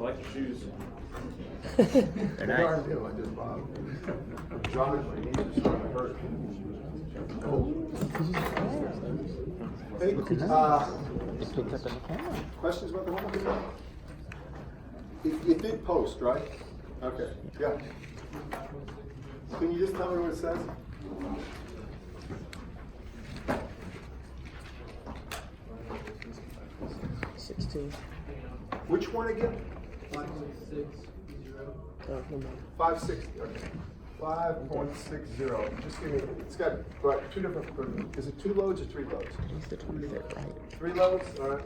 like your shoes. They're nice. I just bought them. Geometry needs to start to hurt. Any Picked up in the camera. questions about the homework? It did post, right? Okay, yeah. Can you just tell me what it says? Which one again? 5.60. 560, okay. 5.60. Just give me, it's got, right, two different, is it 2 loads or 3 loads? What's the 25th, right? 3 loads, all right.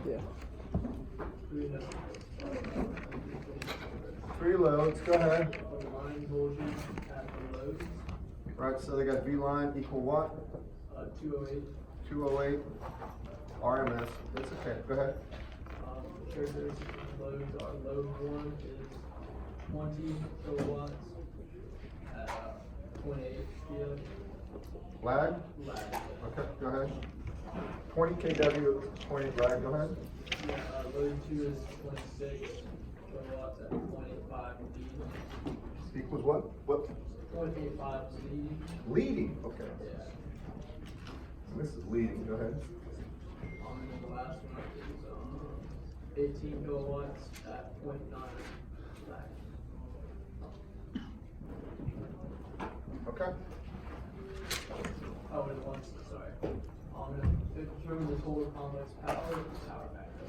Yeah. 3 loads, go ahead. Line voltage at the loads, Right, so they got V line equal what? 208. 208 RMS. That's okay, go ahead. Characteristics of loads are load 1 is 20 kilowatts at 0.8 PF. Lag? Lag. Okay, go ahead. 20 kW, 20 lag, go ahead. Load 2 is 26 kilowatts at 0.85 lead. Equals what? What? 0.85 lead. Leading, okay. Yeah. This is leading, go ahead. And then the last one is 18 kilowatts at 0.9 lag. Okay. Oh, and once, sorry. Determine the total complex power factor.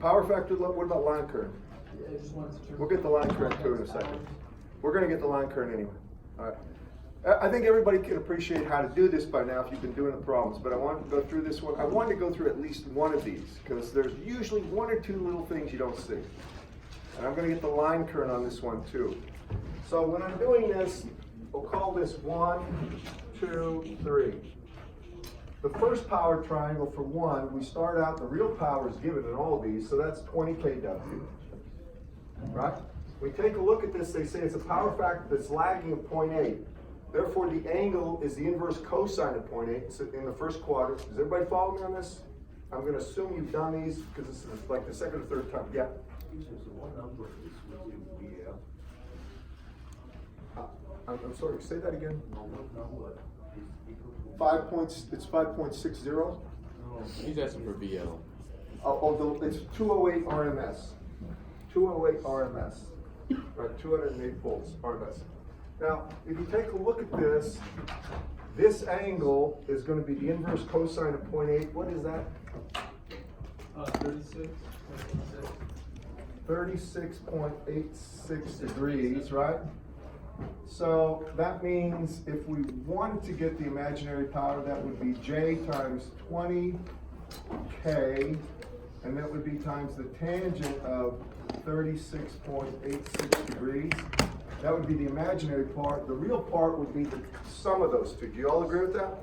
Power factor, what about line current? Yeah, it just wants to determine. We'll get the line current too in a second. We're gonna get the line current anyway. All right. I think everybody can appreciate how to do this by now if you've been doing the problems, but I wanted to go through this one. I wanted to go through at least one of these because there's usually 1 or 2 little things you don't see. And I'm gonna get the line current on this one too. So when I'm doing this, we'll call this 1, 2, 3. The first power triangle for 1, we start out, the real power is given in all these, so that's 20 kW, right? We take a look at this, they say it's a power factor that's lagging of 0.8. Therefore, the angle is the inverse cosine of 0.8 in the first quadrant. Does everybody follow me on this? I'm going to assume you've done these because this is like the second or third time. Yeah? I'm sorry, say that again. 5 points, it's 5.60? He's asking for VL. It's 208 RMS. 208 RMS. Right, 208 volts RMS. Now, if you take a look at this, this angle is going to be the inverse cosine of 0.8. What is that? 36. 36.86 degrees, right? So that means if we wanted to get the imaginary power, that would be J times 20K, and that would be times the tangent of 36.86 degrees. That would be the imaginary part. The real part would be the sum of those two. Do you all agree with that?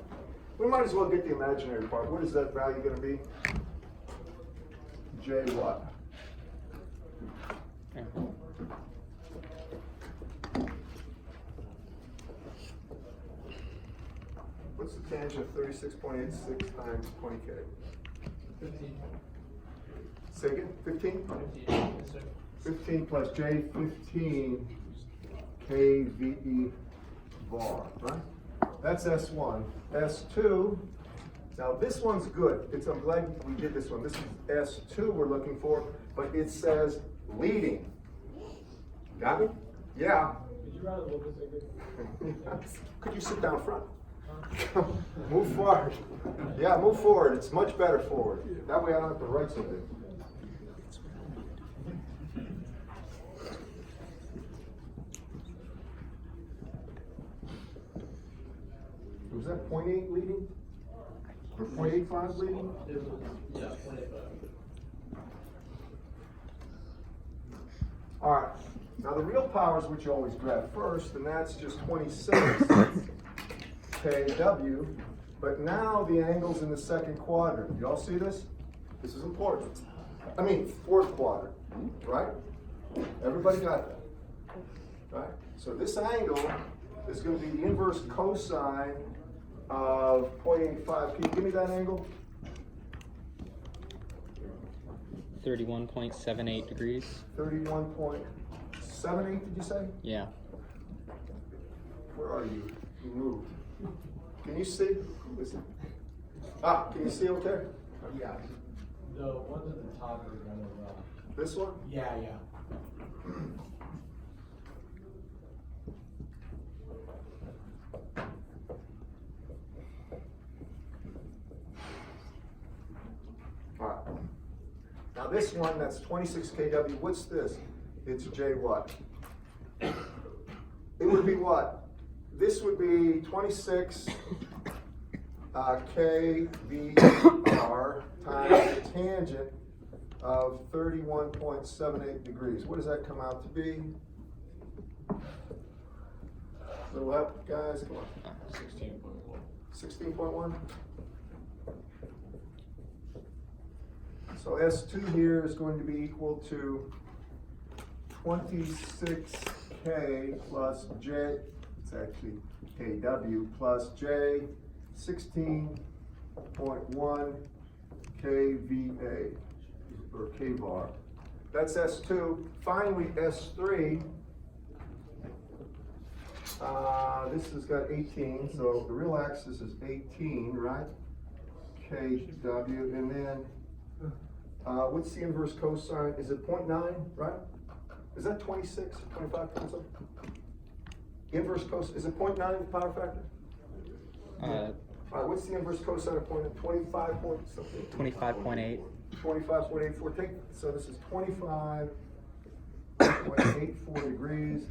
We might as well get the imaginary part. What is that value going to be? J what? What's the tangent of 36.86 times 20K? 15. Say again, 15? 15. Yes, sir. 15 plus J, 15 KVE bar, right? That's S1. S2, now this one's good. I'm glad we did this one. This is S2 we're looking for, but it says leading. Got me? Yeah. Would you rather look at this? Could you sit down front? Move forward. Yeah, move forward. It's much better forward. That way I don't have to write something. Was that 0.8 leading? Or 0.85 leading? It was, yeah, 25. All right. Now the real power is what you always grab first, and that's just 26 kW. But now the angle's in the second quadrant. You all see this? This is important. I mean, fourth quadrant, right? Everybody got that, right? So this angle is going to be the inverse cosine of 0.85. Can you give me that angle? 31.78 degrees. 31.78, did you say? Yeah. Where are you? You moved. Can you see? Listen. Ah, can you see okay? Yeah. The ones at the top are kind of, This one? yeah. All right. Now this one, that's 26 kW. What's this? It's J what? It would be what? This would be 26 kVR times the tangent of 31.78 degrees. What does that come out to be? Little help, guys, come on. 16.1. 16.1? So S2 here is going to be equal to 26K plus J, it's actually KW plus J, 16.1 kVA, or kVAR. That's S2. Finally, S3. This has got 18, so the real axis is 18, right? KW, and then what's the inverse cosine? Is it 0.9, right? Is that 26 or 25 or something? Inverse cosine, is it 0.9 power factor? All right, what's the inverse cosine of 25 point something? 25.8. 25.84. Take, so this is 25.84 degrees.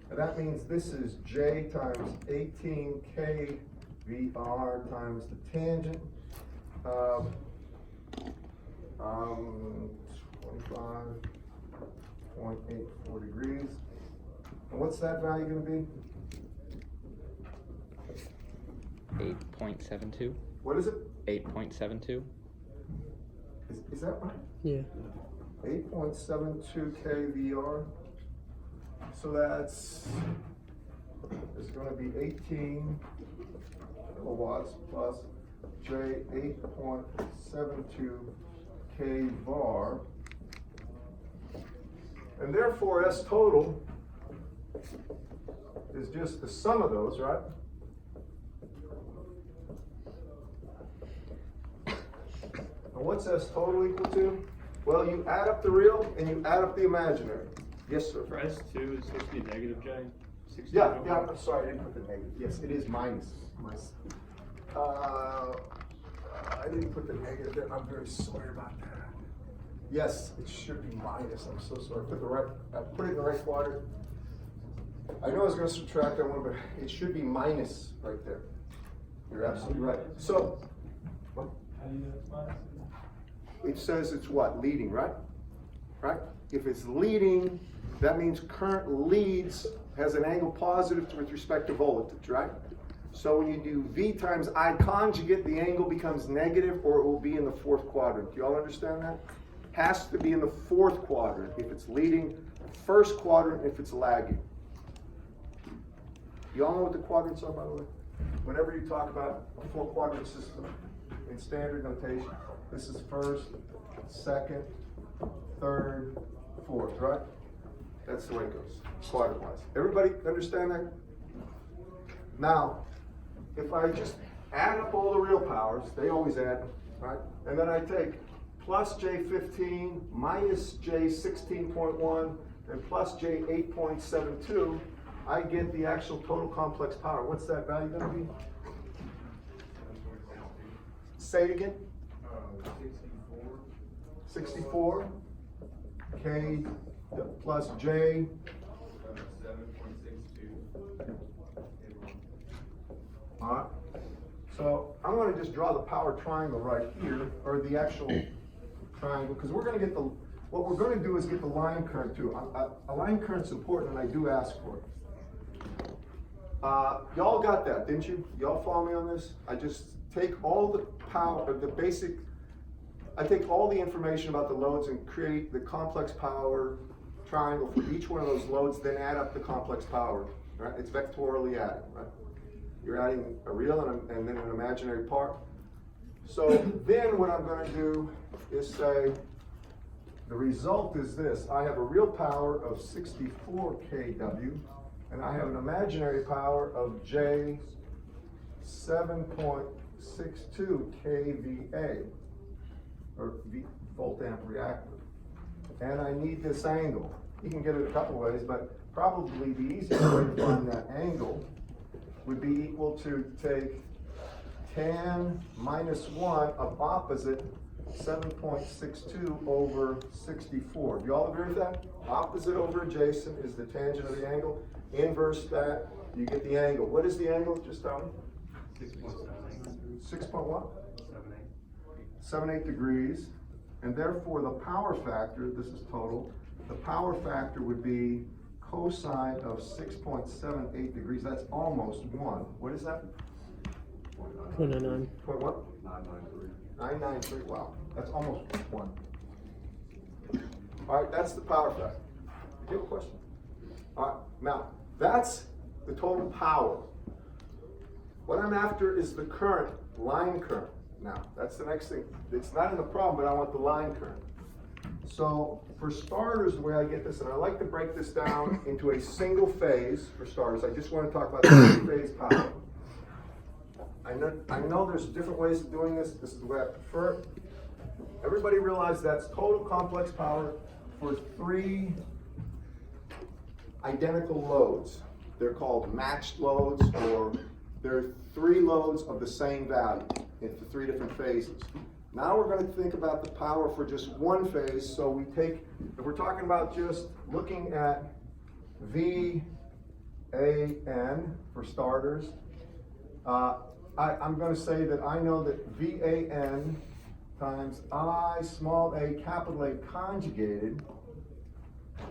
And that means this is J times 18 kVR times the tangent of 25.84 degrees. And what's that value going to be? 8.72. What is it? 8.72. Is that right? Yeah. 8.72 kVR. So that's, it's going to be 18 kilowatts plus J 8.72 kVAR. And therefore S total is just the sum of those, right? And what's S total equal to? Well, you add up the real and you add up the imaginary. Yes, sir. For S2, it's supposed to be negative, J? 16. Yeah, I'm sorry, I didn't put the negative. Yes, it is minus. I didn't put the negative there. I'm very sorry about that. Yes, it should be minus. I'm so sorry. I put it in the right quadrant. I know I was going to subtract that one, but it should be minus right there. You're absolutely right. So, what? How do you know it's minus? It says it's what? Leading, right? Right? If it's leading, that means current leads has an angle positive with respect to voltage, right? So when you do V times I conjugate, the angle becomes negative, or it will be in the fourth quadrant. Do you all understand that? Has to be in the fourth quadrant if it's leading, first quadrant if it's lagging. You all know what the quadrants are, by the way? Whenever you talk about a four quadrant system in standard notation, this is first, second, third, fourth, right? That's the way it goes, quadrant-wise. Everybody understand that? Now, if I just add up all the real powers, they always add, right? And then I take plus J15 minus J16.1 and plus J8.72, I get the actual total complex power. What's that value going to be? Say it again. 64. K plus J. 7.62. All right. So I'm going to just draw the power triangle right here, or the actual triangle, because we're going to get the, what we're going to do is get the line current too. A line current's important, and I do ask for it. Y'all got that, didn't you? Y'all follow me on this? I just take all the power, the basic, I take all the information about the loads and create the complex power triangle for each one of those loads, then add up the complex power, right? It's vectorially added, right? You're adding a real and then an imaginary part. So then what I'm going to do is say the result is this. I have a real power of 64 kW, and I have an imaginary power of J 7.62 kVA, or volt amp reactor. And I need this angle. You can get it a couple ways, but probably the easiest way to find that angle would be equal to take tan minus 1 of opposite 7.62 over 64. Do you all agree with that? Opposite over adjacent is the tangent of the angle. Inverse that, you get the angle. What is the angle? Just tell me. 6 point what? 78 degrees. And therefore the power factor, this is total, the power factor would be cosine of 6.78 degrees. That's almost 1. What is that? 0.99. Point what? 993. Wow, that's almost 1. All right, that's the power factor. Do you have a question? All right, now that's the total power. What I'm after is the current, line current. Now, that's the next thing. It's not in the problem, but I want the line current. So for starters, the way I get this, and I like to break this down into a single phase for starters. I just want to talk about the single phase power. I know there's different ways of doing this. This is the way I prefer it. Everybody realize that's total complex power for 3 identical loads. They're called matched loads, or they're 3 loads of the same value into 3 different phases. Now we're going to think about the power for just one phase. So we take, if we're talking about just looking at VAN for starters, I'm going to say that I know that VAN times I small a capital A conjugated,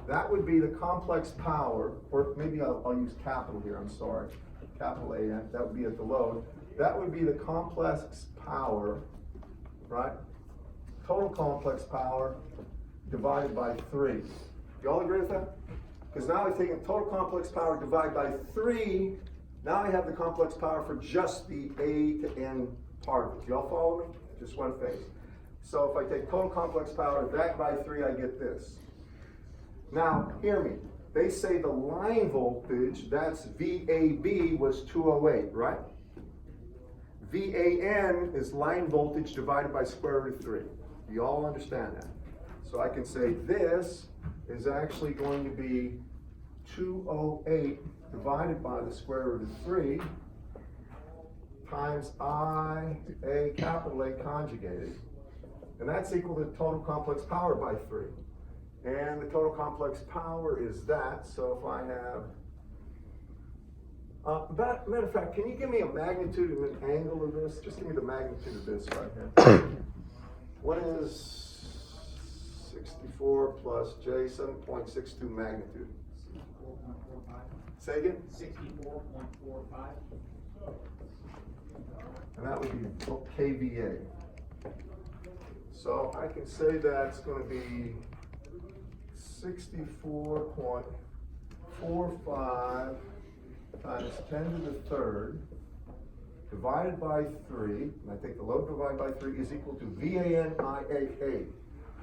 that would be the complex power, or maybe I'll use capital here, I'm sorry. Capital AN, that would be at the load. That would be the complex power, right? Total complex power divided by 3. You all agree with that? Because now I've taken total complex power divided by 3. Now I have the complex power for just the A to N part of it. You all follow me? Just one phase. So if I take total complex power, that by 3, I get this. Now, hear me. They say the line voltage, that's VAB, was 208, right? VAN is line voltage divided by square root of 3. Do you all understand that? So I can say this is actually going to be 208 divided by the square root of 3 times I, A, capital A conjugated. And that's equal to total complex power by 3. And the total complex power is that. So if I have, matter of fact, can you give me a magnitude and an angle of this? Just give me the magnitude of this right here. What is 64 plus J 7.62 magnitude? 64.45. Say again? 64.45. And that would be kVA. So I can say that's going to be 64.45 times 10 to the 3rd divided by 3, and I take the load divided by 3, is equal to VANIAA.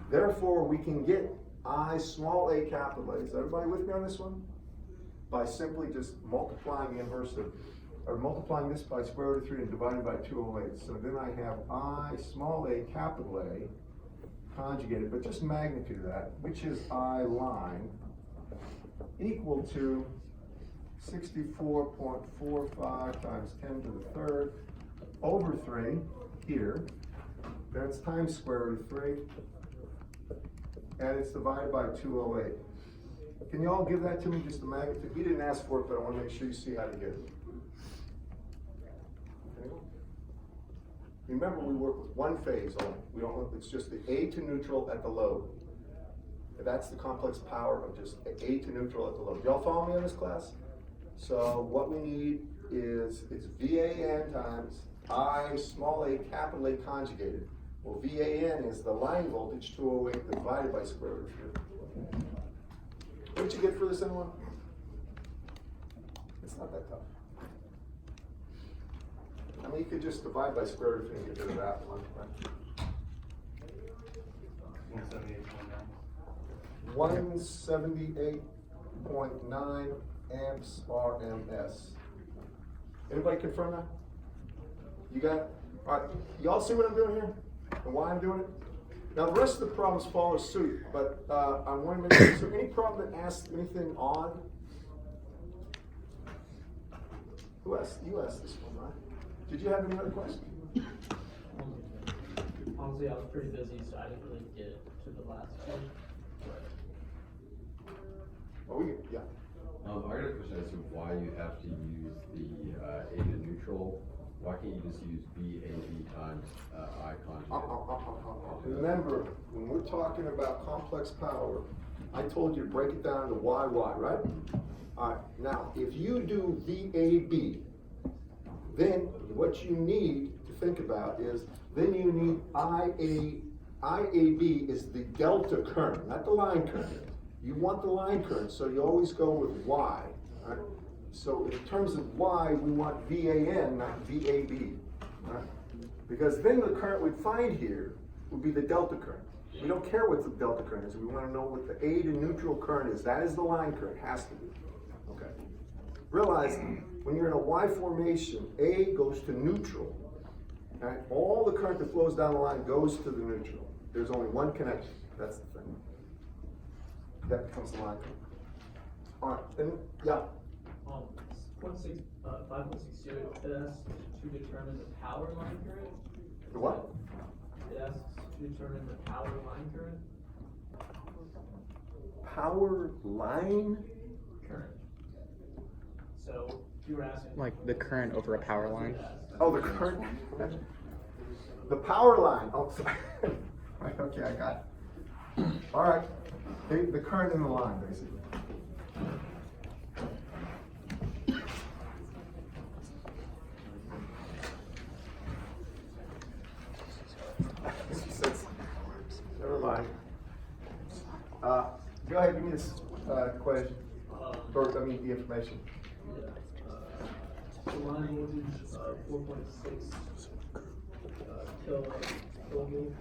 Therefore, we can get I small a capital A. Is everybody with me on this one? By simply just multiplying the inverse of, or multiplying this by square root of 3 and dividing by 208. So then I have I small a capital A conjugated, but just magnitude of that, which is I line, equal to 64.45 times 10 to the 3rd over 3 here. That's times square root of 3. And it's divided by 208. Can you all give that to me, just the magnitude? You didn't ask for it, but I want to make sure you see how to get it. Anyone? Remember, we work with one phase only. We don't. It's just the A to neutral at the load. And that's the complex power of just A to neutral at the load. Y'all follow me in this class? So what we need is, it's VAN times I small a capital A conjugated. Well, VAN is the line voltage, 208 divided by square root of 3. What did you get for this, anyone? It's not that tough. I mean, you could just divide by square root of 3 and get rid of that one, right? 178.9. 178.9 amps RMS. Anybody confirm that? You got it? All right, y'all see what I'm doing here? And why I'm doing it? Now, the rest of the problems follow suit, but I want to make sure, is there any problem that asks anything odd? You asked this one, right? Did you have any other questions? Honestly, I was pretty busy, so I didn't really get to the last one. Oh, yeah. I got a question as to why you have to use the A to neutral. Why can't you just use VAB times I conjugate? Remember, when we're talking about complex power, I told you to break it down to YY, right? All right, now, if you do VAB, then what you need to think about is, then you need IAB is the delta current, not the line current. You want the line current, so you always go with Y, right? So in terms of Y, we want VAN, not VAB, right? Because then the current we'd find here would be the delta current. We don't care what the delta current is, we want to know what the A to neutral current is. That is the line current, has to be. Okay. Realize when you're in a Y formation, A goes to neutral. Right? All the current that flows down the line goes to the neutral. There's only one connection. That's the thing. That becomes the line current. All right, and yeah. 5.62, it asks to determine the power line current. The what? It asks to determine the power line current. Power line? Current. So you were asking. Like the current over a power line? Oh, the current. The power line. Oh, sorry. Right, okay, I got it. All right. The current in the line, basically. Never mind. Go ahead, give me this question, or I mean the information. The line voltage, 4.6 kilovolt.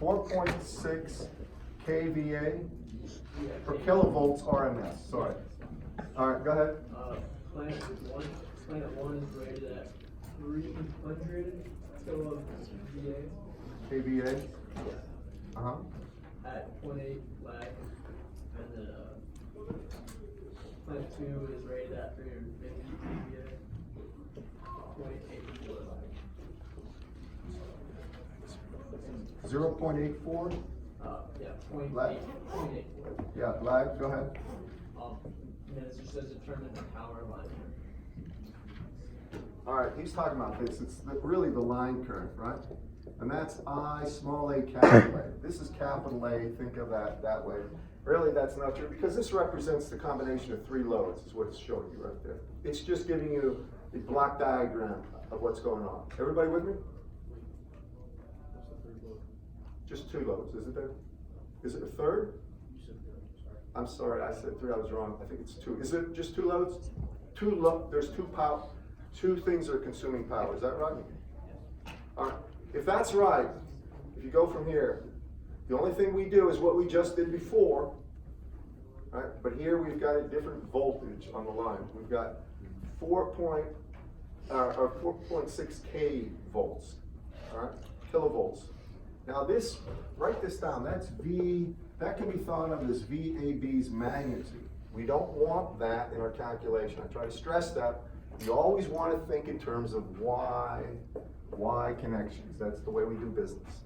4.6 kVA or kilovolts RMS. Sorry. All right, go ahead. Planet one is rated at 300 kilovolt kVA. Yeah. At 0.8 lag, and then planet 2 is rated at 350 kVA, 0.84 lag. 0.84. Yeah, 0.8, Lag. 0.84. Yeah, lag. Go ahead. And then it just says determine the power line. All right, he's talking about this. It's really the line current, right? And that's I, small a, capital A. This is capital A, think of that way. Really, that's not true, because this represents the combination of three loads, is what it's showing you right there. It's just giving you a block diagram of what's going on. Everybody with me? Just two loads, isn't there? Is it a third? I'm sorry, I said three, I was wrong. I think it's two. Is it just two loads? There's two things that are consuming power, is that right? All right. If that's right, if you go from here, the only thing we do is what we just did before, right? But here we've got a different voltage on the line. We've got 4.6 k volts, all right, kilovolts. Now this, write this down. That's V. That can be thought of as VAB's magnitude. We don't want that in our calculation. I try to stress that. You always want to think in terms of Y connections. That's the way we do business.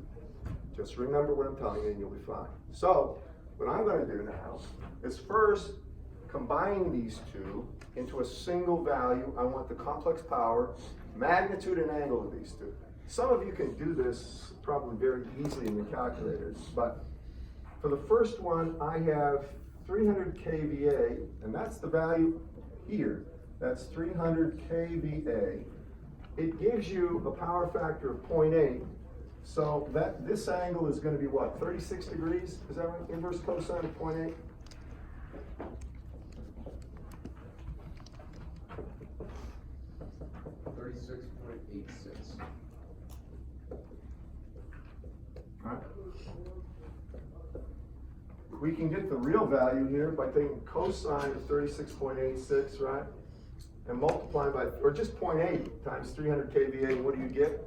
Just remember what I'm telling you and you'll be fine. So, what I'm going to do now is first combine these two into a single value. I want the complex power, magnitude, and angle of these two. Some of you can do this probably very easily in your calculators, but for the first one, I have 300 kVA, and that's the value here. That's 300 kVA. It gives you a power factor of 0.8. So this angle is going to be what, 36 degrees? Is that right? Inverse cosine of 0.8? All right. we can get the real value here by taking cosine of 36.86, right? And multiplying by, or just 0.8 times 300 kVA, and what do you get?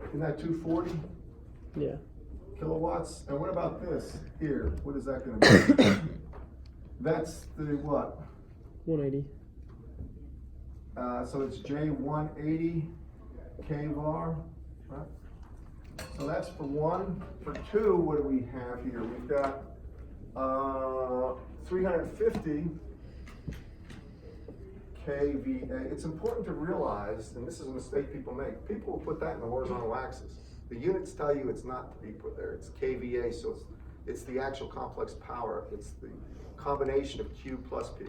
Isn't that 240 Yeah. kilowatts? And what about this here? What is that gonna be? That's the what? 180. So it's J180 kVAR, right? So that's for one. For two, what do we have here? We've got 350 kVA. It's important to realize, and this is a mistake people make, people will put that in the horizontal axis. The units tell you it's not to be put there, it's kVA, so it's the actual complex power. It's the combination of Q plus P.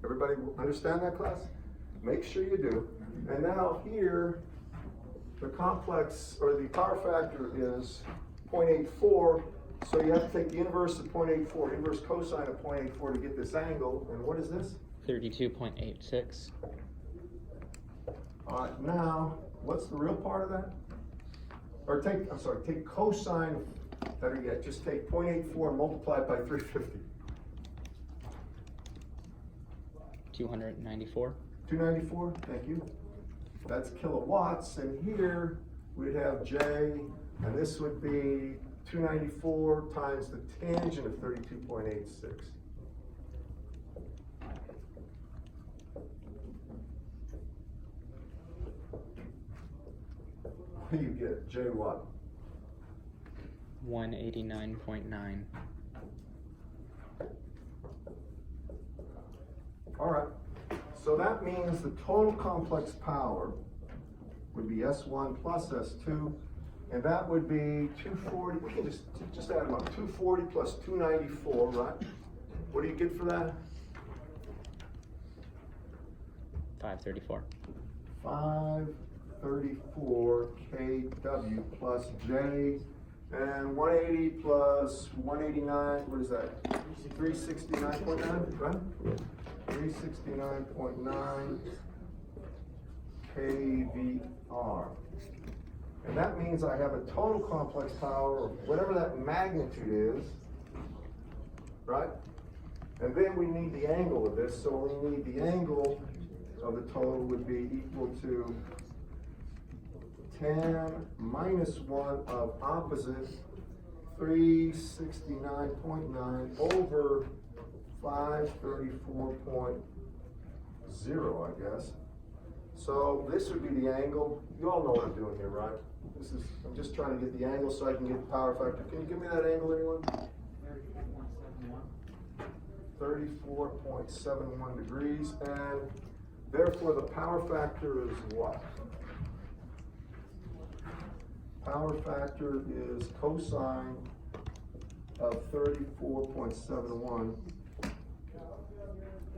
Everybody understand that, class? Make sure you do. And now here, the complex, or the power factor is 0.84, so you have to take the inverse of 0.84, inverse cosine of 0.84 to get this angle, and what is this? 32.86. All right, now, what's the real part of that? Or take cosine, better yet, just take 0.84 and multiply it by 350. 294. 294, thank you. That's kilowatts, and here we'd have J, and this would be 294 times the tangent of 32.86. What do you get? J what? 189.9. All right, so that means the total complex power would be S1 plus S2, and that would be 240, we can just add them up, 240 plus 294, right? What do you get for that? 534. 534 kW plus J, and 180 plus 189, what is that? 369.9, right? 369.9 kVAR. And that means I have a total complex power of whatever that magnitude is, right? And then we need the angle of this, so we need the angle of the total would be equal to 10 minus 1 of opposite 369.9 over 534.0, I guess. So this would be the angle. You all know what I'm doing here, right? I'm just trying to get the angle so I can get the power factor. Can you give me that angle, anyone? 34.71 degrees, and therefore the power factor is what? Power factor is cosine of 34.71.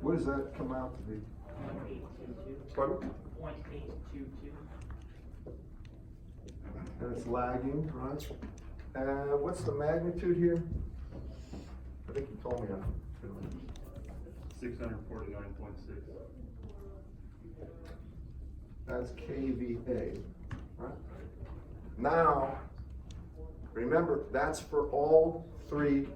What does that come out to be? 0.822. Pardon? 0.822. And it's lagging, right? And what's the magnitude here? I think you told me that. 649.6. That's kVA, right? Now, remember, that's for all three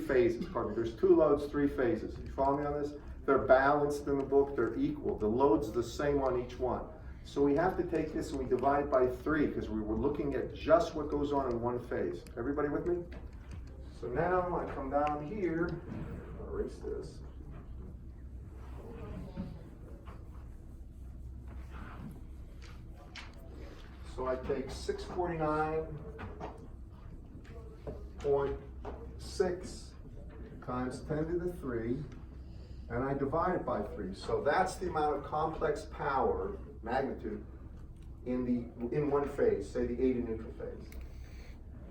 phases, pardon me. There's 2 loads, 3 phases. You follow me on this? They're balanced in the book, they're equal. The load's the same on each one. So we have to take this and we divide it by 3 because we were looking at just what goes on in one phase. Everybody with me? So now I come down here, I'll erase this. So I take 649.6 times 10 to the 3, and I divide it by 3. So that's the amount of complex power, magnitude, in one phase, say the A to neutral phase.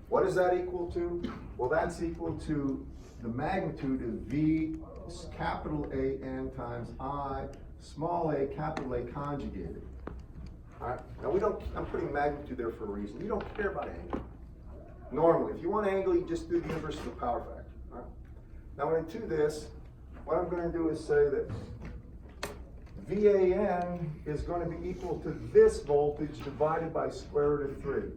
What is that equal to? Well, that's equal to the magnitude of V capital AN times I small a capital A conjugated. All right, now I'm putting magnitude there for a reason. You don't care about angle. Normally, if you want angle, you just do the inverse of the power factor. All right? Now when I do this, what I'm going to do is say that VAN is going to be equal to this voltage divided by square root of 3.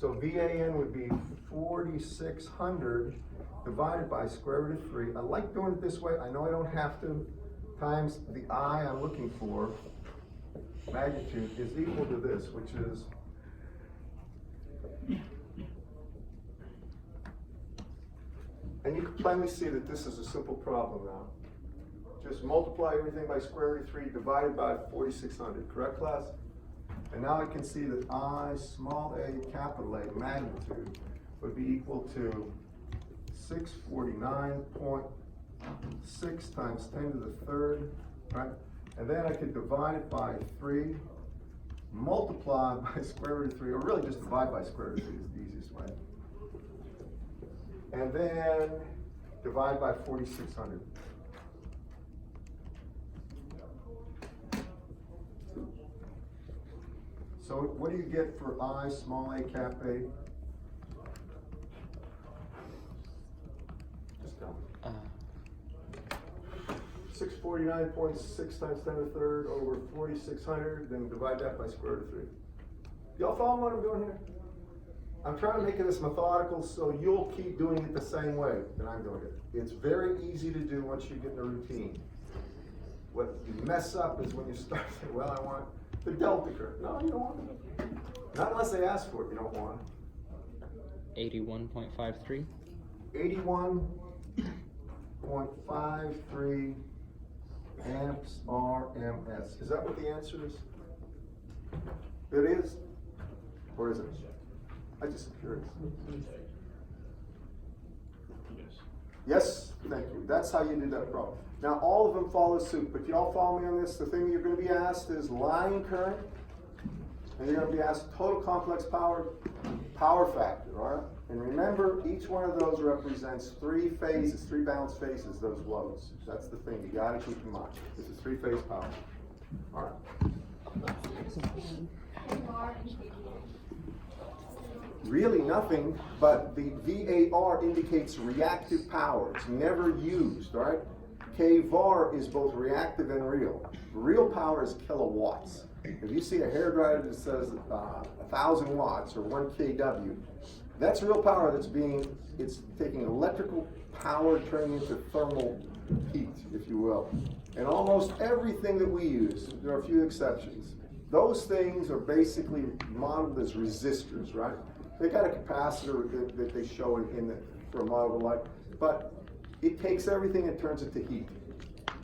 So VAN would be 4,600 divided by square root of 3. I like doing it this way. I know I don't have to. Times the I I'm looking for, magnitude, is equal to this, which is and you can plainly see that this is a simple problem now. Just multiply everything by square root of 3 divided by 4,600, correct, class? And now I can see that I, small a, capital A, magnitude, would be equal to 649.6 times 10 to the third, right? And then I could divide it by 3, multiply by square root of 3, or really just divide by square root of 3 is the easiest way. And then divide by 4,600. So what do you get for I, small a, cap A? Just tell me. 649.6 times 10 to the third over 4,600, then divide that by square root of 3. Y'all follow what I'm doing here? I'm trying to make it as methodical so you'll keep doing it the same way that I'm doing it. It's very easy to do once you get in a routine. What you mess up is when you start saying, well, I want the delta curve. No, you don't want it. Not unless they ask for it, you don't want it. 81.53. 81.53 amps RMS. Is that what the answer is? It is? Or is it? I just curious. Yes. Yes, thank you. That's how you do that problem. Now, all of them follow suit, but y'all follow me on this? The thing you're going to be asked is line current, and you're going to be asked total complex power, power factor, all right? And remember, each one of those represents 3 phases, 3 balanced phases, those loads. That's the thing you got to keep in mind. This is 3-phase power. All right. Really nothing, but the VAR indicates reactive power. It's never used, all right? kVAR is both reactive and real. Real power is kilowatts. If you see a hairdryer that says 1,000 watts or 1 kW, that's real power it's taking electrical power turning into thermal heat, if you will. And almost everything that we use, there are a few exceptions, those things are basically modeled as resistors, right? They got a capacitor that they show for a model of light, but it takes everything and turns it to heat.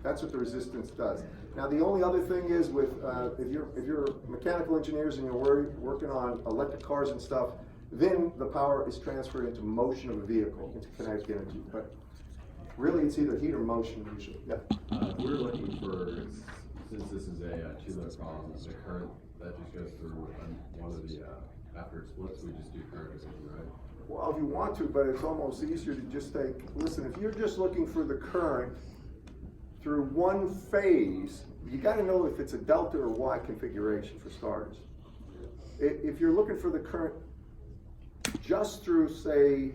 That's what the resistance does. Now the only other thing is with if you're mechanical engineers and you're working on electric cars and stuff, then the power is transferred into motion of a vehicle, into kinetic energy. But really, it's either heat or motion usually. Yeah. We're looking for, since this is a two-layer problem, the current that just goes through one of the after it splits, we just do current division, right? Well, if you want to, but it's almost easier to just listen, if you're just looking for the current through one phase, you got to know if it's a delta or Y configuration for starters. If you're looking for the current just through, say,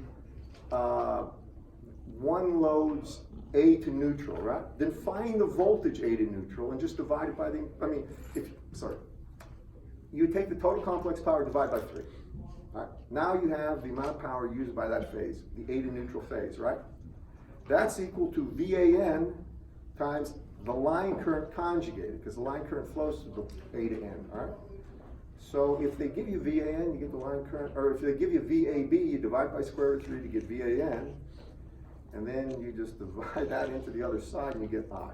one load's A to neutral, right? Then find the voltage A to neutral and just divide it by you take the total complex power, divide by 3. All right. Now you have the amount of power used by that phase, the A to neutral phase, right? That's equal to VAN times the line current conjugated, because the line current flows through the A to N, all right? So if they give you VAN, you get the line current, or if they give you VAB, you divide by square root of 3 to get VAN, and then you just divide that into the other side and you get I.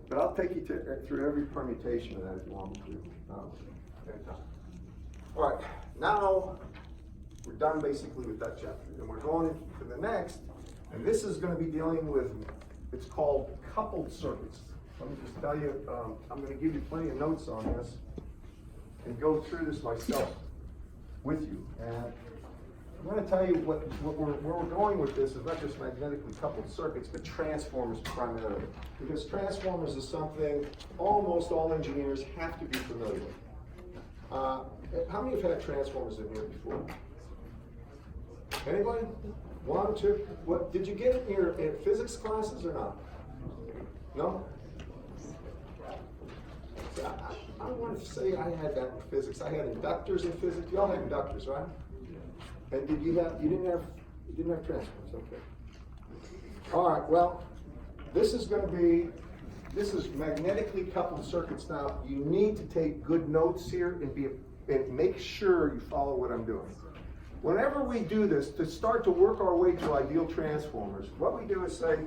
But I'll take you through every permutation of that if you want me to. All right, now we're done basically with that chapter, and we're going to the next, and this is going to be dealing with, it's called coupled circuits. Let me just tell you, I'm going to give you plenty of notes on this and go through this myself with you. And I'm going to tell you where we're going with this is not just magnetically coupled circuits, but transformers primarily. Because transformers is something almost all engineers have to be familiar with. How many have had transformers in here before? Anybody? 1, 2? What did you get it in your physics classes or not? No? I'm I want to say I had that in physics. I had inductors in physics. Y'all had inductors, right? And did you didn't have transformers, okay. All right, well, this is magnetically coupled circuits. Now, you need to take good notes here and make sure you follow what I'm doing. Whenever we do this, to start to work our way to ideal transformers, what we do is say,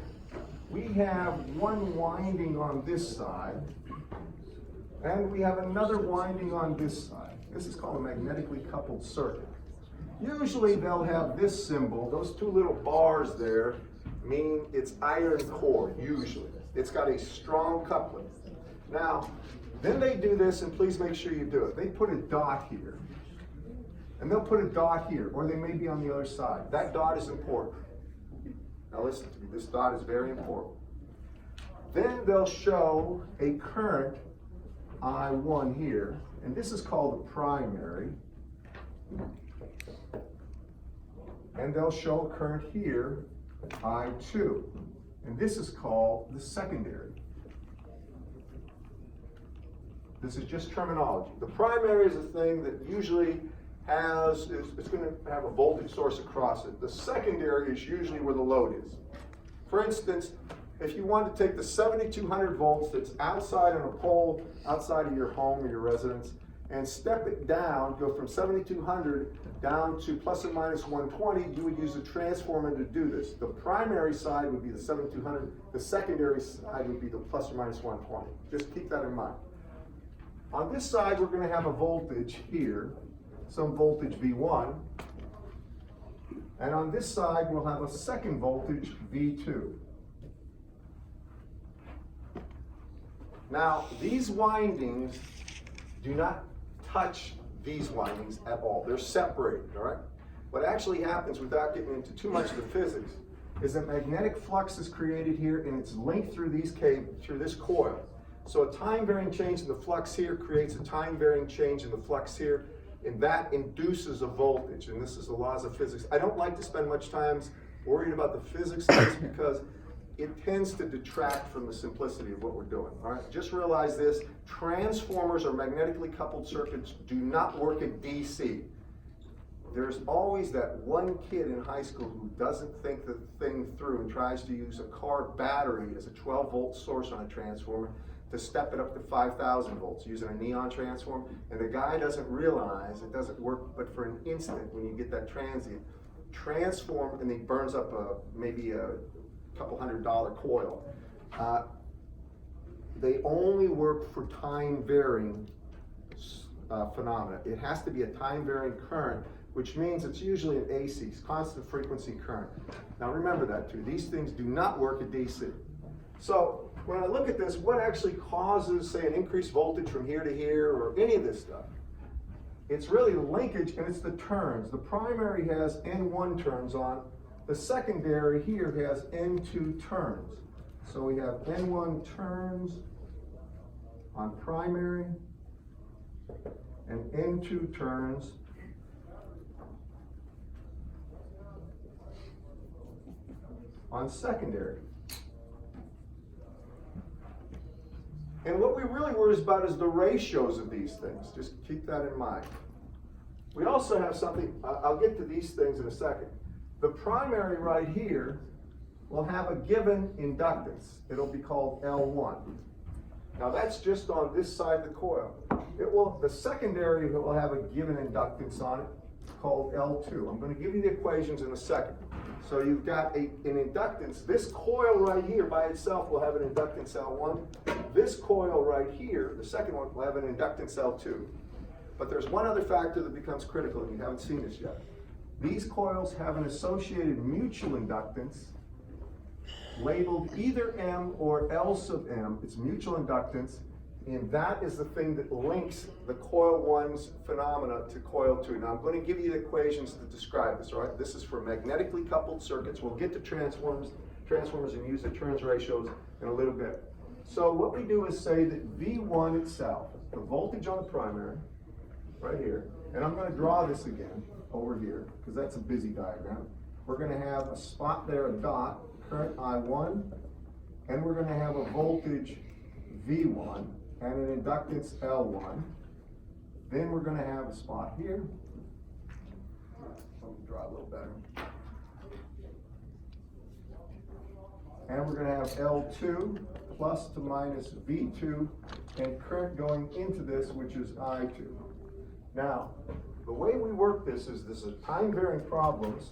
we have one winding on this side, and we have another winding on this side. This is called a magnetically coupled circuit. Usually they'll have this symbol, those two little bars there, mean it's iron core, usually. It's got a strong coupling. Now, then they do this, and please make sure you do it. They put a dot here, and they'll put a dot here, or they may be on the other side. That dot is important. Now listen to me, this dot is very important. Then they'll show a current I1 here, and this is called the primary. And they'll show a current here, I2. And this is called the secondary. This is just terminology. The primary is a thing that usually it's going to have a voltage source across it. The secondary is usually where the load is. For instance, if you want to take the 7200 volts that's outside on a pole, outside of your home or your residence, and step it down, go from 7200 down to plus or minus 120, you would use a transformer to do this. The primary side would be the 7200, the secondary side would be the plus or minus 120. Just keep that in mind. On this side, we're going to have a voltage here, some voltage V1. And on this side, we'll have a second voltage V2. Now, these windings do not touch these windings at all. They're separated, all right? What actually happens, without getting into too much of the physics, is that magnetic flux is created here, and it's linked through through this coil. So a time-varying change in the flux here creates a time-varying change in the flux here, and that induces a voltage, and this is the laws of physics. I don't like to spend much time worried about the physics of this because it tends to detract from the simplicity of what we're doing, all right? Just realize this, transformers or magnetically coupled circuits do not work at DC. There's always that one kid in high school who doesn't think the thing through and tries to use a car battery as a 12-volt source on a transformer to step it up to 5,000 volts using a neon transformer, and the guy doesn't realize it doesn't work but for an instant when you get that transient. Transform, and he burns up maybe a couple $100 coil. They only work for time-varying phenomena. It has to be a time-varying current, which means it's usually an AC, constant frequency current. Now remember that too. These things do not work at DC. So when I look at this, what actually causes, say, an increased voltage from here to here, or any of this stuff? It's really the linkage, and it's the turns. The primary has N1 turns on. The secondary here has N2 turns. So we have N1 turns on primary and N2 turns on secondary. And what we really worry about is the ratios of these things. Just keep that in mind. We also have something, I'll get to these things in a second. The primary right here will have a given inductance. It'll be called L1. Now that's just on this side of the coil. The secondary will have a given inductance on it called L2. I'm going to give you the equations in a second. So you've got an inductance. This coil right here by itself will have an inductance L1. This coil right here, the second one, will have an inductance L2. But there's one other factor that becomes critical, and you haven't seen this yet. These coils have an associated mutual inductance labeled either M or L sub M. It's mutual inductance, and that is the thing that links the coil 1's phenomena to coil 2. Now I'm going to give you the equations to describe this, all right? This is for magnetically coupled circuits. We'll get to transformers and use the turns ratios in a little bit. So what we do is say that V1 itself, the voltage on the primary, right here, and I'm going to draw this again over here, because that's a busy diagram. We're going to have a spot there, a dot, current I1, and we're going to have a voltage V1, and an inductance L1. Then we're gonna have a spot here. Let me draw a little better. And we're gonna have L2 plus to minus V2 and current going into this, which is I2. Now, the way we work this is time varying problems.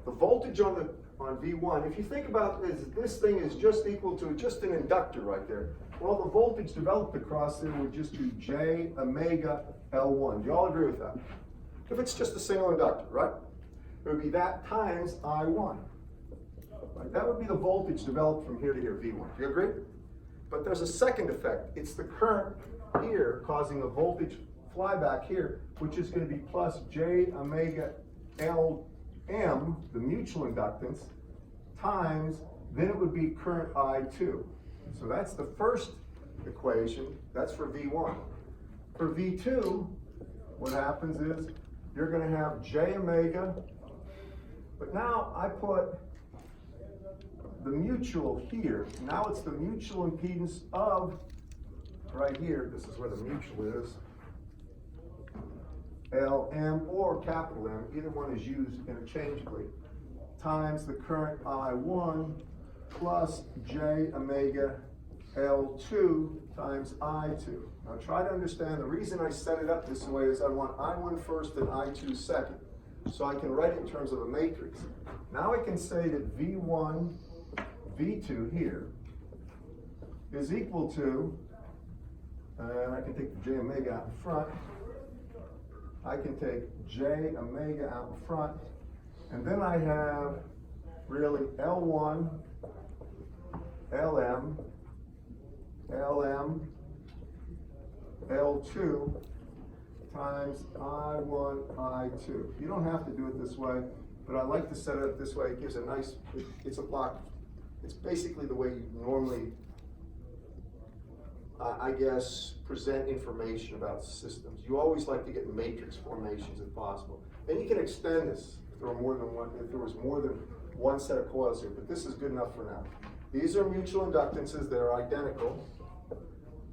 The voltage on V1, if you think about this thing is just equal to just an inductor right there. Well, the voltage developed across there would just be J omega L1. Do you all agree with that? If it's just a single inductor, right? It would be that times I1. Right? That would be the voltage developed from here to here, V1. Do you agree? But there's a second effect. It's the current here causing a voltage flyback here, which is going to be plus J omega Lm, the mutual inductance, times, then it would be current I2. So that's the first equation. That's for V1. For V2, what happens is you're going to have J omega, but now I put the mutual here. Now it's the mutual impedance of, right here, this is where the mutual is, Lm or capital M, either one is used interchangeably, times the current I1 plus J omega L2 times I2. Now try to understand, the reason I set it up this way is I want I1 first and I2 second. So I can write it in terms of a matrix. Now I can say that V1, V2 here is equal to, and I can take the J omega out in front. I can take J omega out in front, and then I have really L1, Lm, Lm, L2 times I1, I2. You don't have to do it this way, but I like to set it up this way. It gives a nice, it's a block. It's basically the way you normally, I guess, present information about systems. You always like to get matrix formations if possible. Then you can extend this if there was more than one set of coils here, but this is good enough for now. These are mutual inductances, they're identical.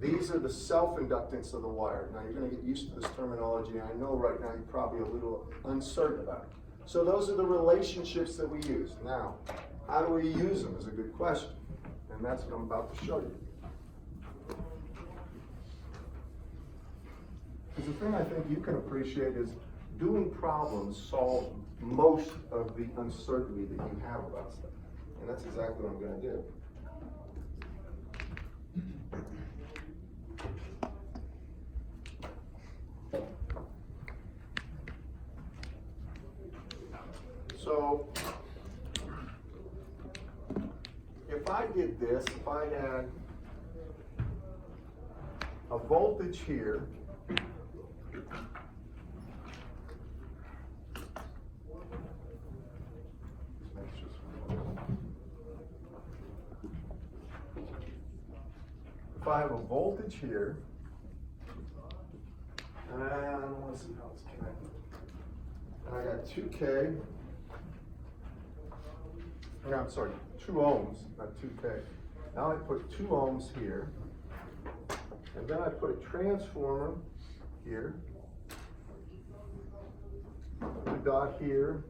These are the self-inductance of the wire. Now you're going to get used to this terminology. I know right now you're probably a little uncertain about it. So those are the relationships that we use. Now, how do we use them is a good question. And that's what I'm about to show you. Because the thing I think you can appreciate is doing problems solve most of the uncertainty that you have about stuff. And that's exactly what I'm going to do. So, if I did this, if I had a voltage here, if I have a voltage here, and I want to see how it's connected, and I got 2K, no, I'm sorry, 2 ohms, not 2K. Now I put 2 ohms here, and then I put a transformer here, a dot here,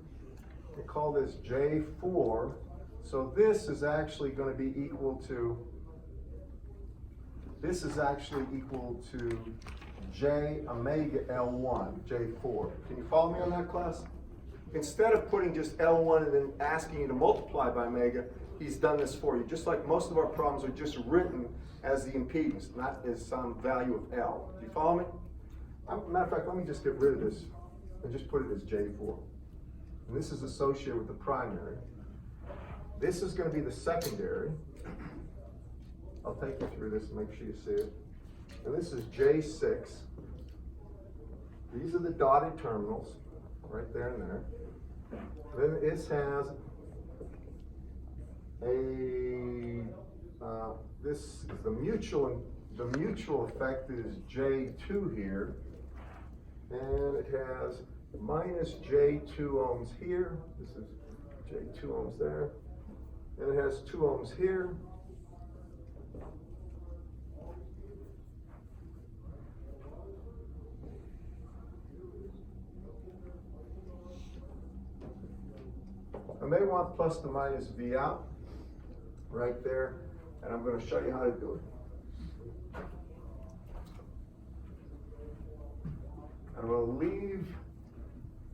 I call this J4, so this is actually going to be equal to, J omega L1, J4. Can you follow me on that, class? Instead of putting just L1 and then asking you to multiply by omega, he's done this for you. Just like most of our problems are just written as the impedance, not as some value of L. Do you follow me? Matter of fact, let me just get rid of this and just put it as J4. And this is associated with the primary. This is going to be the secondary. I'll take you through this and make sure you see it. And this is J6. These are the dotted terminals, right there and there. Then this has this is the mutual effect is J2 here, and it has minus J2 ohms here. This is J2 ohms there, and it has 2 ohms here. And they want plus to minus V out right there, and I'm going to show you how to do it. I'm going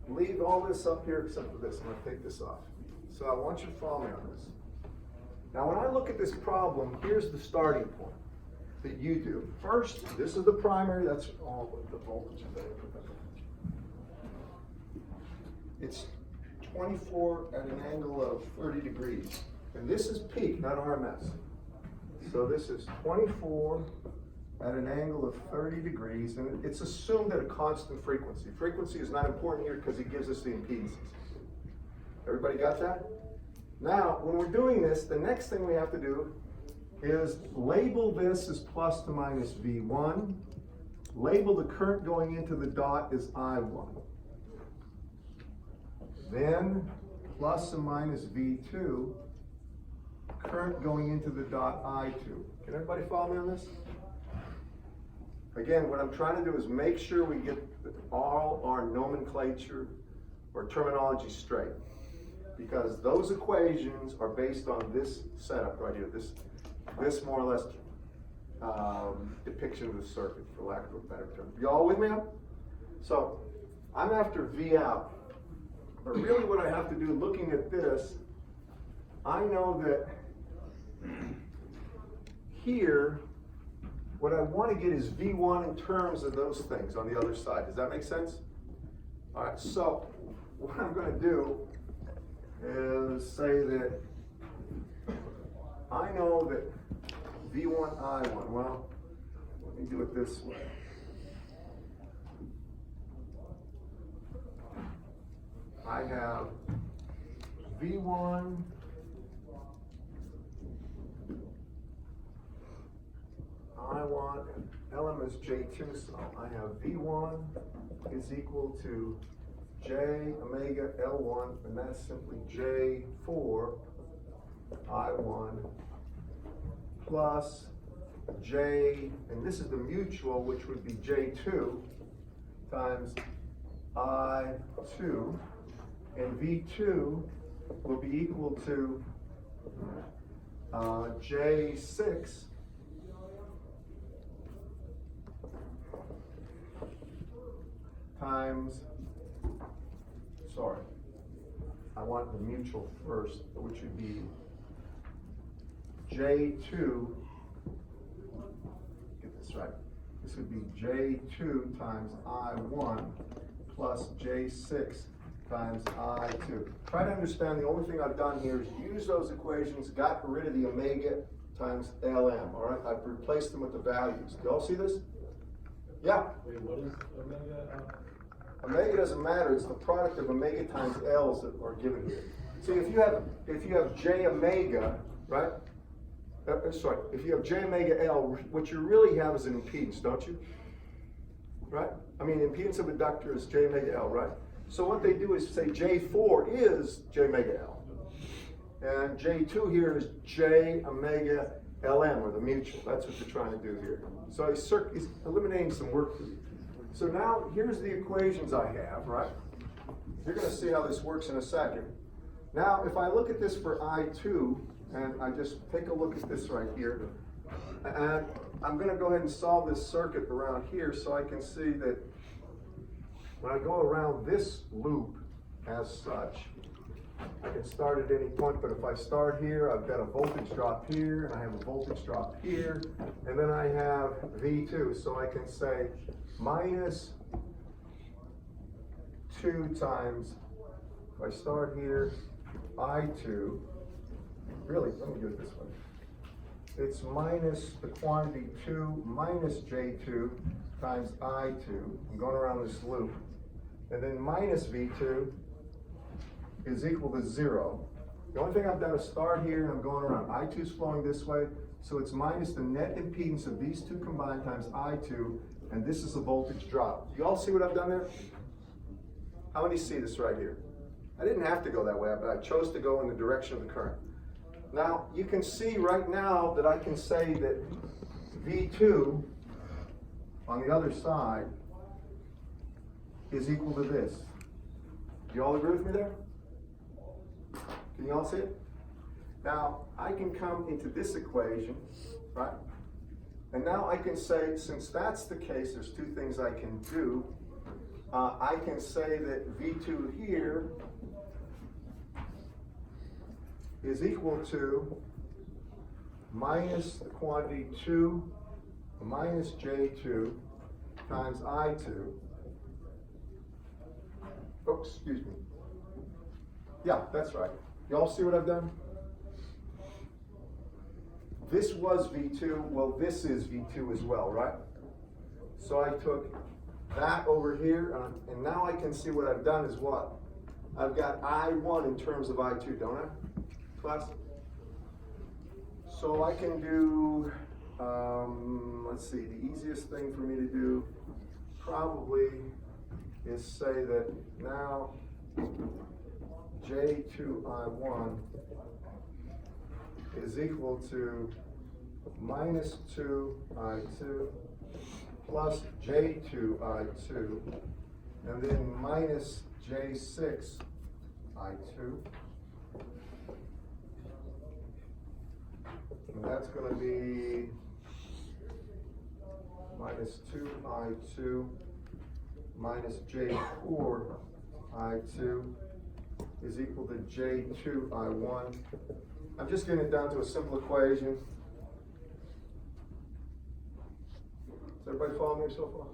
to leave all this up here except for this. I'm going to take this off. So I want you to follow me on this. Now when I look at this problem, here's the starting point that you do. First, this is the primary, that's all the voltage that I put there. It's 24 at an angle of 30 degrees. And this is peak, not RMS. So this is 24 at an angle of 30 degrees, and it's assumed at a constant frequency. Frequency is not important here because it gives us the impedances. Everybody got that? Now, when we're doing this, the next thing we have to do is label this as plus to minus V1. Label the current going into the dot as I1. Then plus and minus V2, current going into the dot I2. Can everybody follow me on this? Again, what I'm trying to do is make sure we get all our nomenclature or terminology straight. Because those equations are based on this setup right here, this more or less depiction of the circuit, for lack of a better term. You all with me now? So I'm after V out. But really what I have to do, looking at this, I know that here, what I want to get is V1 in terms of those things on the other side. Does that make sense? All right, so what I'm going to do is say that I know that V1, I1, well, let me do it this way. I have V1 I1 and LM is J2, so I have V1 is equal to J omega L1, and that's simply J4 I1 plus J, and this is the mutual, which would be J2 times I2, and V2 will be equal to J6 times, sorry, I want the mutual first, which would be J2, get this right, this would be J2 times I1 plus J6 times I2. Try to understand, the only thing I've done here is use those equations, got rid of the omega times LM, all right? I've replaced them with the values. Do you all see this? Yeah? Wait, what is omega? Omega doesn't matter, it's the product of omega times L's that are given here. See, if you have J omega, right? Sorry, if you have J omega L, what you really have is an impedance, don't you? Right? I mean, impedance of a inductor is J omega L, right? So what they do is say J4 is J omega L. And J2 here is J omega LM, or the mutual. That's what you're trying to do here. So he's eliminating some work for you. So now, here's the equations I have, right? You're going to see how this works in a second. Now, if I look at this for I2, and I just take a look at this right here, and I'm going to go ahead and solve this circuit around here so I can see that when I go around this loop as such, I can start at any point, but if I start here, I've got a voltage drop here, and I have a voltage drop here, and then I have V2, so I can say minus 2 times, if I start here, I2, really, let me do it this way. It's minus the quantity 2 minus J2 times I2. I'm going around this loop. And then minus V2 is equal to 0. The only thing I've done is start here and I'm going around. I2 is flowing this way, so it's minus the net impedance of these two combined times I2, and this is the voltage drop. You all see what I've done there? How many see this right here? I didn't have to go that way, but I chose to go in the direction of the current. Now, you can see right now that I can say that V2 on the other side is equal to this. Do you all agree with me there? Can you all see it? Now, I can come into this equation, right? And now I can say, since that's the case, there's two things I can do. I can say that V2 here is equal to minus the quantity 2 minus J2 times I2. Oh, excuse me. Yeah, that's right. Y'all see what I've done? This was V2, well, this is V2 as well, right? So I took that over here, and now I can see what I've done is what? I've got I1 in terms of I2, don't I, class? So I can do, let's see, the easiest thing for me to do probably is say that now J2I1 is equal to minus 2I2 plus J2I2 and then minus J6I2 and that's going to be minus 2I2 minus J4I2 is equal to J2I1. I'm just getting it down to a simple equation. Does everybody follow me so far?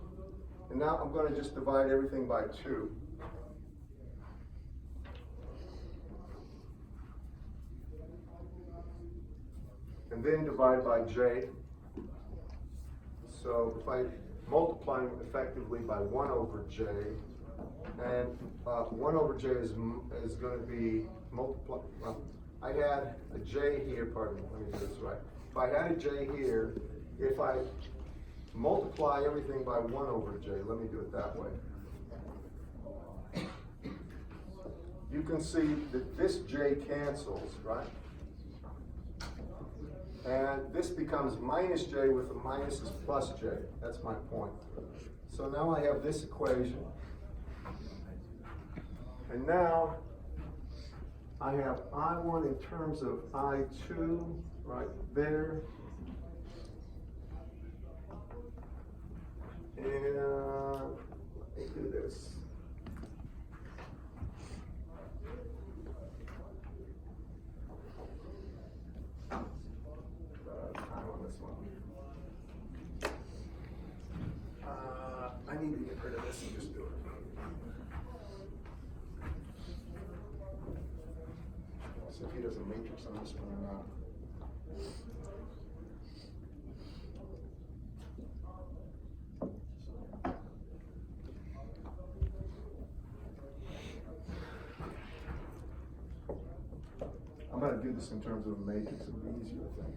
And now I'm going to just divide everything by 2. And then divide by J. So if I multiply them effectively by 1 over J, and 1 over J is going to be multiplied. Well, I had a J here, pardon me, let me do this right. If I had a J here, if I multiply everything by 1 over J, let me do it that way. You can see that this J cancels, right? And this becomes minus J with the minus is plus J. That's my point. So now I have this equation. And now I have I1 in terms of I2 right there. And let me do this. Time on this one. I need to get rid of this and just do it. See if he does a matrix on this one or not. I'm going to do this in terms of a matrix. It'll be easier, I think.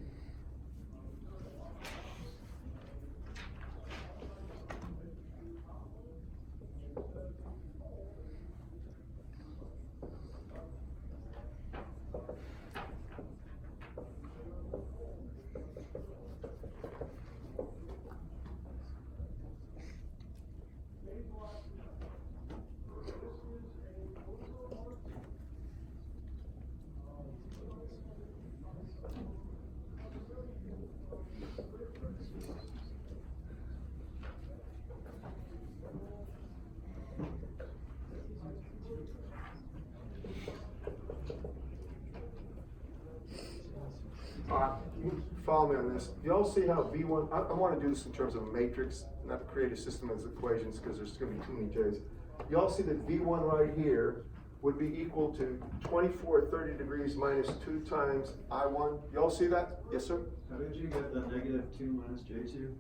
Follow me on this. You all see how V1, I want to do this in terms of a matrix, not create a system as equations because there's going to be too many J's. You all see that V1 right here would be equal to 24 30 degrees minus 2 times I1. You all see that? Yes, sir? How did you get the negative 2 minus J2?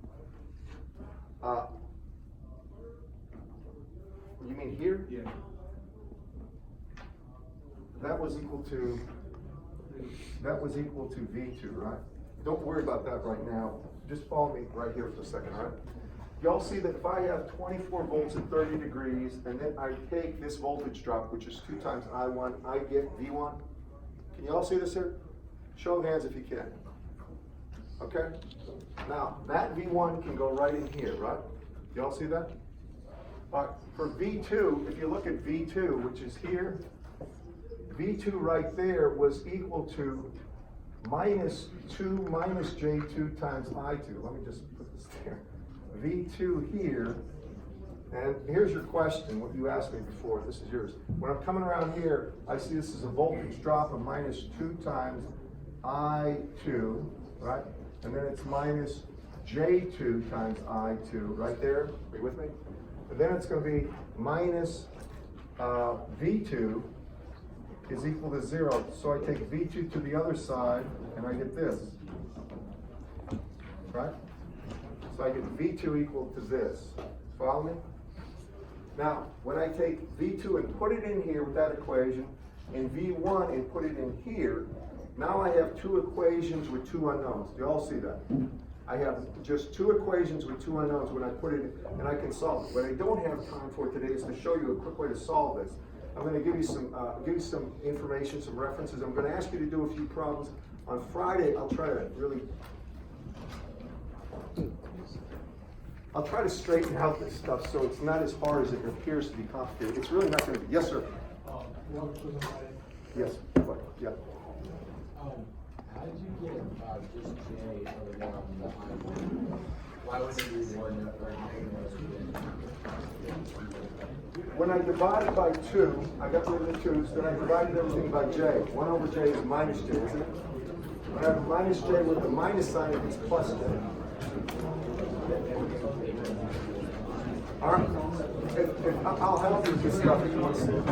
You mean here? Yeah. That was equal to V2, right? Don't worry about that right now. Just follow me right here for a second, all right? Y'all see that if I have 24 volts at 30 degrees, and then I take this voltage drop, which is 2 times I1, I get V1. Can you all see this here? Show of hands if you can. Okay? Now, that V1 can go right in here, right? You all see that? All right, for V2, if you look at V2, which is here, V2 right there was equal to minus 2 minus J2 times I2. Let me just put this there. V2 here, and here's your question, what you asked me before, this is yours. When I'm coming around here, I see this is a voltage drop of minus 2 times I2, right? And then it's minus J2 times I2, right there, are you with me? And then it's going to be minus V2 is equal to 0. So I take V2 to the other side, and I get this, right? So I get V2 equal to this. Follow me? Now, when I take V2 and put it in here with that equation, and V1 and put it in here, now I have two equations with two unknowns. Do you all see that? I have just two equations with two unknowns when I put it in, and I can solve it. What I don't have time for today is to show you a quick way to solve this. I'm going to give you some information, some references. I'm going to ask you to do a few problems. On Friday, I'll try to straighten out this stuff so it's not as hard as it appears to be complicated. It's really not going to be. Yes, sir. One quick one. Yes. Yeah. How did you get just J over there on the I1? Why would it be one or When I divided by 2, I got rid of the 2's, then I divided everything by J. 1 over J is minus J, isn't it? When I have minus J with the minus sign, it gets plus J. All right? I'll help you with this stuff if you want to see it.